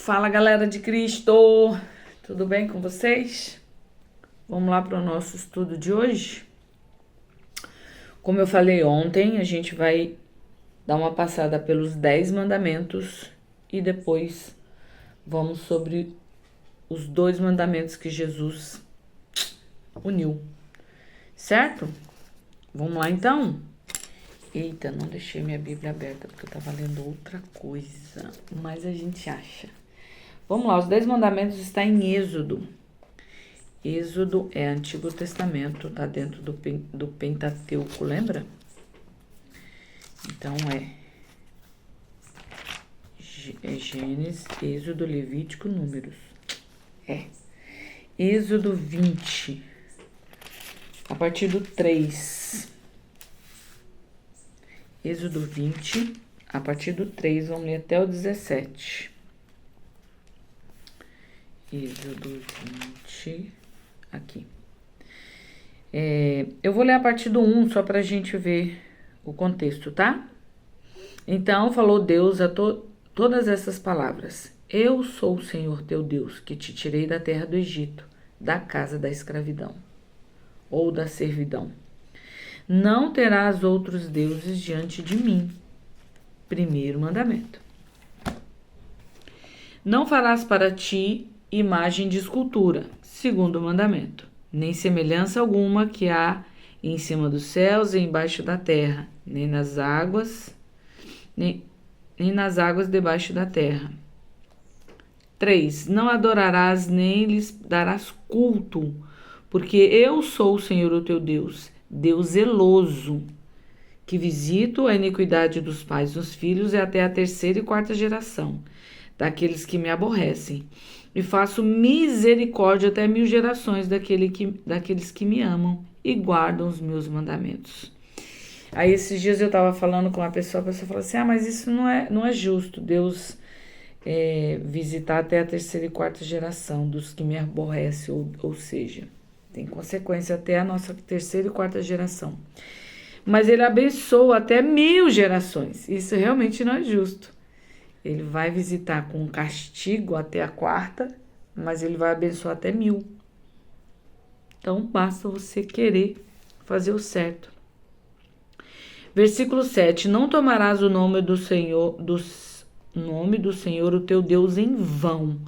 Fala, galera de Cristo! Tudo bem com vocês? Vamos lá para o nosso estudo de hoje? Como eu falei ontem, a gente vai dar uma passada pelos 10 mandamentos e depois vamos sobre os 2 mandamentos que Jesus uniu, certo? Vamos lá então? Eita, não deixei minha Bíblia aberta porque eu estava lendo outra coisa, mas a gente acha. Vamos lá, os 10 mandamentos estão em Êxodo. Êxodo é Antigo Testamento, tá dentro do Pentateuco, lembra? Então é Gênesis, Êxodo, Levítico, Números. Êxodo 20, a partir do 3. Êxodo 20, a partir do 3, vamos ler até o 17. Êxodo 20, aqui. Eu vou ler a partir do 1, só pra gente ver o contexto, tá? Então falou Deus a todas essas palavras. Eu sou o Senhor teu Deus, que te tirei da terra do Egito, da casa da escravidão, ou da servidão. Não terás outros deuses diante de mim. Primeiro mandamento. Não farás para ti imagem de escultura. Segundo mandamento. Nem semelhança alguma que há em cima dos céus e embaixo da terra, nem nas águas debaixo da terra. 3. Não adorarás nem lhes darás culto, porque eu sou o Senhor o teu Deus, Deus zeloso, que visito a iniquidade dos pais nos filhos e até a 3ª e 4ª geração, daqueles que me aborrecem, e faço misericórdia até 1000 gerações daqueles que me amam e guardam os meus mandamentos. Aí esses dias eu estava falando com a pessoa falou assim, mas isso não é justo, Deus visitar até a 3ª e 4ª geração dos que me aborrecem, ou seja, tem consequência até a nossa 3ª e 4ª geração. Mas ele abençoa até 1000 gerações, isso realmente não é justo. Ele vai visitar com castigo até a 4ª, mas ele vai abençoar até 1000. Então, basta você querer fazer o certo. Versículo 7. Não tomarás o nome do Senhor, o teu Deus em vão,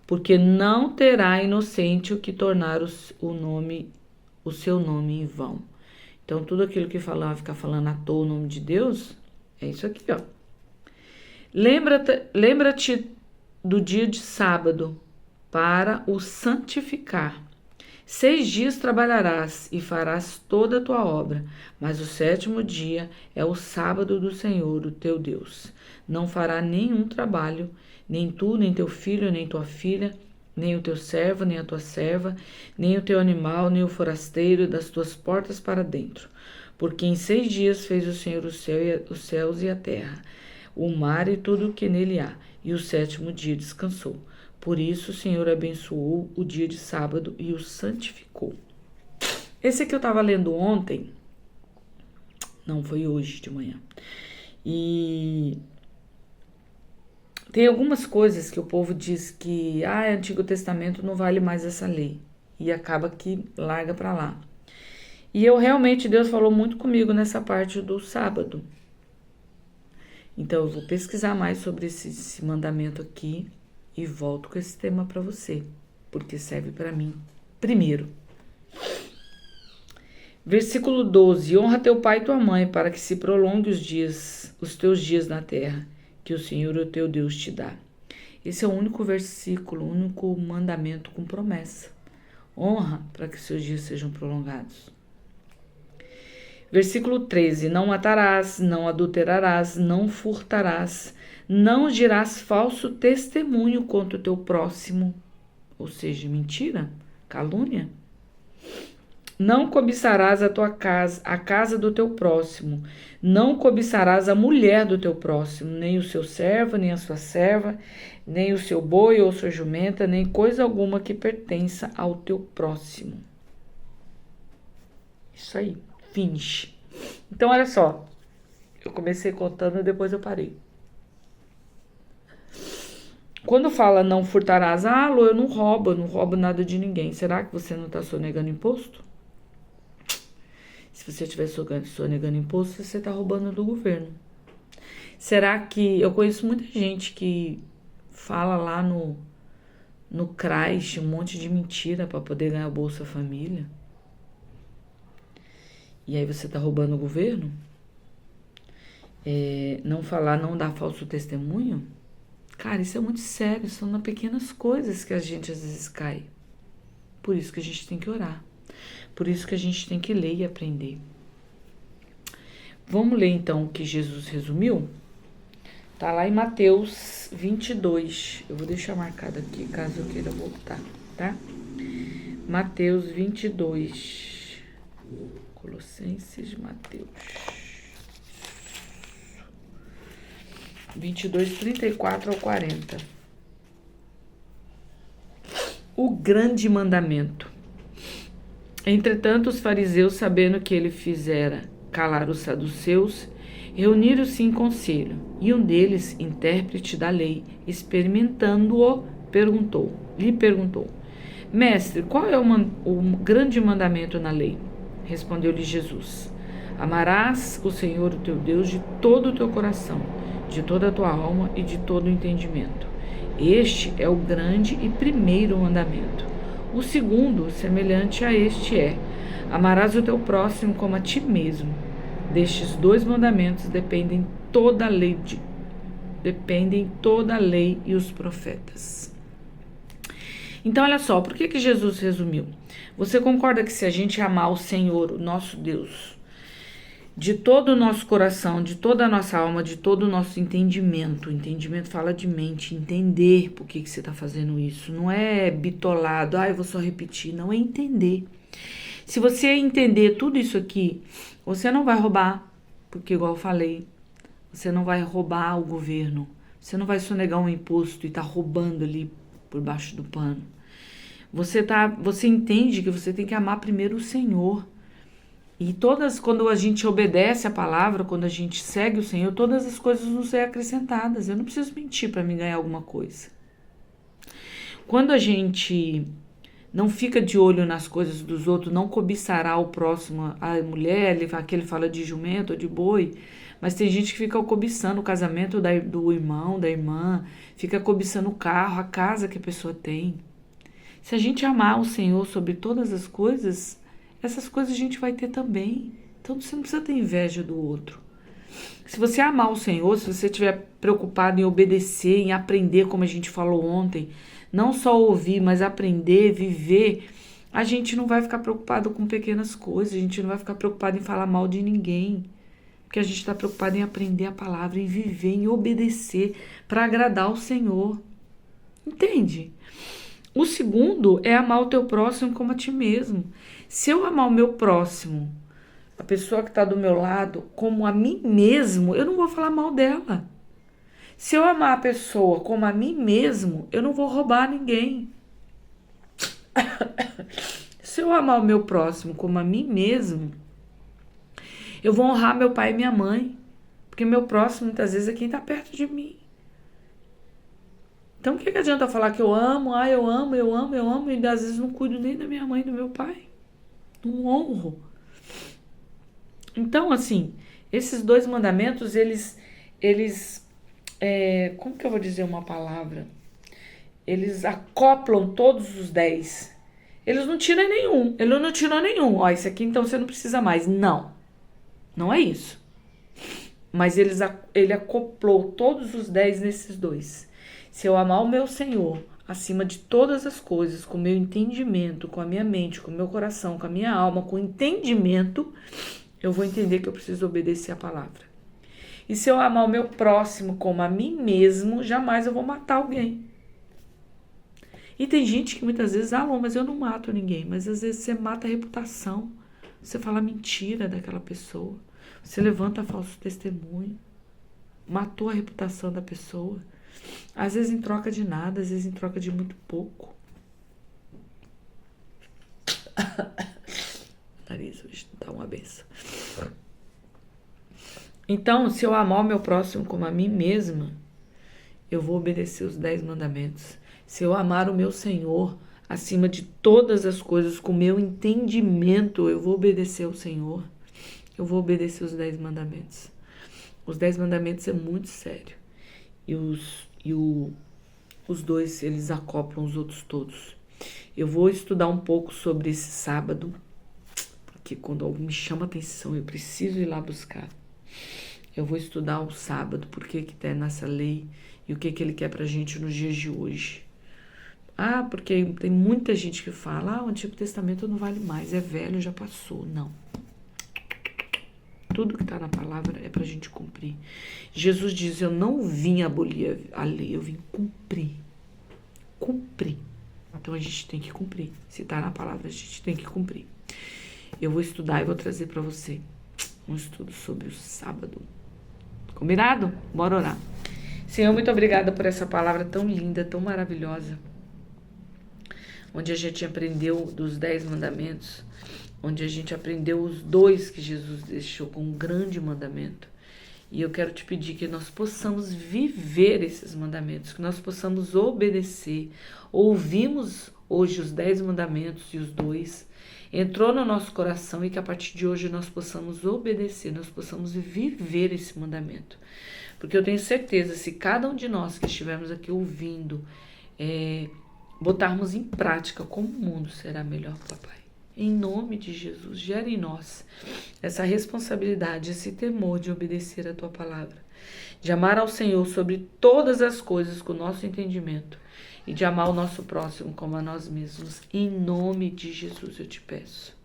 porque não terá inocente o que tornar o seu nome em vão. Então, tudo aquilo que ficar falando à toa o nome de Deus, é isso aqui, ó. Lembra-te do dia de sábado para o santificar. 6 dias trabalharás e farás toda a tua obra, mas o 7º dia é o sábado do Senhor, o teu Deus. Não fará nenhum trabalho, nem tu, nem teu filho, nem tua filha, nem o teu servo, nem a tua serva, nem o teu animal, nem o forasteiro das tuas portas para dentro. Porque em 6 dias fez o Senhor os céus e a terra, o mar e tudo o que nele há, e o 7º dia descansou. Por isso o Senhor abençoou o dia de sábado e o santificou. Esse aqui eu estava lendo ontem, não foi hoje de manhã, e tem algumas coisas que o povo diz que Antigo Testamento não vale mais essa lei, e acaba que larga para lá. E Deus falou muito comigo nessa parte do sábado. Então, eu vou pesquisar mais sobre esse mandamento aqui e volto com esse tema para você, porque serve para mim primeiro. Versículo 12. Honra teu pai e tua mãe, para que se prolongue os teus dias na terra, que o Senhor, o teu Deus, te dá. Esse é o único versículo, o único mandamento com promessa. Honra para que seus dias sejam prolongados. Versículo 13. Não matarás, não adulterarás, não furtarás, não dirás falso testemunho contra o teu próximo, ou seja, mentira, calúnia. Não cobiçarás a casa do teu próximo, não cobiçarás a mulher do teu próximo, nem o seu servo, nem a sua serva, nem o seu boi ou sua jumenta, nem coisa alguma que pertença ao teu próximo. Isso aí. Finge. Então, olha só. Eu comecei contando e depois eu parei. Quando fala não furtarás, Lô, eu não roubo nada de ninguém. Será que você não está sonegando imposto? Se você estiver sonegando imposto, você está roubando do governo. Será que... Eu conheço muita gente que fala lá no CRAS um monte de mentira para poder ganhar o Bolsa Família. E aí você está roubando o governo? Não falar, não dar falso testemunho? Cara, isso é muito sério. São nas pequenas coisas que a gente às vezes cai. Por isso que a gente tem que orar. Por isso que a gente tem que ler e aprender. Vamos ler então o que Jesus resumiu? Tá lá em Mateus 22. Eu vou deixar marcado aqui, caso eu queira voltar, tá? Mateus 22. Colossenses, Mateus. 22, 34 ao 40. O grande mandamento. Entretanto, os fariseus, sabendo que ele fizera calar os saduceus, reuniram-se em conselho, e um deles, intérprete da lei, experimentando-o, lhe perguntou: Mestre, qual é o grande mandamento na lei? Respondeu-lhe Jesus: Amarás o Senhor, o teu Deus, de todo o teu coração, de toda a tua alma e de todo o entendimento. Este é o grande e primeiro mandamento. O segundo, semelhante a este, é: amarás o teu próximo como a ti mesmo. Destes dois mandamentos dependem toda a lei e os profetas. Então, olha só, por que Jesus resumiu? Você concorda que se a gente amar o Senhor, o nosso Deus, de todo o nosso coração, de toda a nossa alma, de todo o nosso entendimento fala de mente, entender por que você está fazendo isso, não é bitolado, eu vou só repetir, não é entender. Se você entender tudo isso aqui, você não vai roubar, porque igual eu falei, você não vai roubar o governo, você não vai sonegar um imposto e tá roubando ali por baixo do pano. Você entende que você tem que amar primeiro o Senhor. E quando a gente obedece a palavra, quando a gente segue o Senhor, todas as coisas nos são acrescentadas. Eu não preciso mentir para me ganhar alguma coisa. Quando a gente não fica de olho nas coisas dos outros, não cobiçará o próximo, a mulher, aquele fala de jumento ou de boi, mas tem gente que fica cobiçando o casamento do irmão, da irmã, fica cobiçando o carro, a casa que a pessoa tem. Se a gente amar o Senhor sobre todas as coisas, essas coisas a gente vai ter também. Então você não precisa ter inveja do outro. Se você amar o Senhor, se você estiver preocupado em obedecer, em aprender, como a gente falou ontem, não só ouvir, mas aprender, viver, a gente não vai ficar preocupado com pequenas coisas, a gente não vai ficar preocupado em falar mal de ninguém, porque a gente está preocupado em aprender a palavra, em viver, em obedecer, para agradar o Senhor. Entende? O segundo é amar o teu próximo como a ti mesmo. Se eu amar o meu próximo, a pessoa que está do meu lado, como a mim mesmo, eu não vou falar mal dela. Se eu amar a pessoa como a mim mesmo, eu não vou roubar ninguém. Se eu amar o meu próximo como a mim mesmo, eu vou honrar meu pai e minha mãe. Porque meu próximo, muitas vezes, é quem está perto de mim. Então, o que adianta falar que eu amo, eu amo, e às vezes não cuido nem da minha mãe e do meu pai? Não honro. Então, assim, esses dois mandamentos, eles como que eu vou dizer uma palavra? Eles acoplam todos os 10. Eles não tiram nenhum. Ele não tirou nenhum. Esse aqui então você não precisa mais. Não. Não é isso. Mas ele acoplou todos os 10 nesses dois. Se eu amar o meu Senhor acima de todas as coisas, com o meu entendimento, com a minha mente, com o meu coração, com a minha alma, com o entendimento, eu vou entender que eu preciso obedecer a palavra. E se eu amar o meu próximo como a mim mesmo, jamais eu vou matar alguém. E tem gente que muitas vezes, mas eu não mato ninguém. Mas às vezes você mata a reputação. Você fala mentira daquela pessoa. Você levanta falso testemunho. Matou a reputação da pessoa. Às vezes em troca de nada, às vezes em troca de muito pouco. Nariz, hoje dá uma benção. Então, se eu amar o meu próximo como a mim mesma, eu vou obedecer os 10 mandamentos. Se eu amar o meu Senhor acima de todas as coisas, com o meu entendimento, eu vou obedecer ao Senhor. Eu vou obedecer os 10 mandamentos. Os 10 mandamentos é muito sério. E os dois, eles acoplam os outros todos. Eu vou estudar um pouco sobre esse sábado, porque quando algo me chama atenção, eu preciso ir lá buscar. Eu vou estudar o sábado, por que tá nessa lei e o que ele quer pra gente nos dias de hoje. Ah, porque tem muita gente que fala, o Antigo Testamento não vale mais, é velho, já passou. Não. Tudo que está na palavra é para a gente cumprir. Jesus diz, eu não vim abolir a lei, eu vim cumprir. Cumprir. Então a gente tem que cumprir. Se está na palavra, a gente tem que cumprir. Eu vou estudar e vou trazer para você um estudo sobre o sábado. Combinado? Bora orar. Senhor, muito obrigada por essa palavra tão linda, tão maravilhosa. Onde a gente aprendeu dos 10 mandamentos, onde a gente aprendeu os 2 que Jesus deixou com um grande mandamento. E eu quero te pedir que nós possamos viver esses mandamentos, que nós possamos obedecer. Ouvimos hoje os 10 mandamentos e os 2, entrou no nosso coração e que a partir de hoje nós possamos obedecer, nós possamos viver esse mandamento. Porque eu tenho certeza, se cada um de nós que estivermos aqui ouvindo, botarmos em prática, como o mundo será melhor, papai. Em nome de Jesus, gera em nós essa responsabilidade, esse temor de obedecer a tua palavra, de amar ao Senhor sobre todas as coisas com o nosso entendimento e de amar o nosso próximo como a nós mesmos. Em nome de Jesus eu te peço.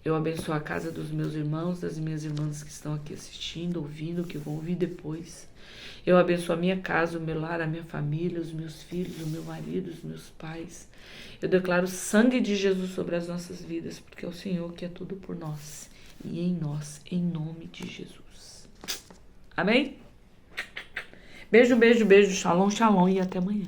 Eu abençoo a casa dos meus irmãos, das minhas irmãs que estão aqui assistindo, ouvindo, que vão ouvir depois. Eu abençoo a minha casa, o meu lar, a minha família, os meus filhos, o meu marido, os meus pais. Eu declaro o sangue de Jesus sobre as nossas vidas, porque é o Senhor que é tudo por nós e em nós, em nome de Jesus. Amém? Beijo, beijo, beijo, shalom, shalom e até amanhã.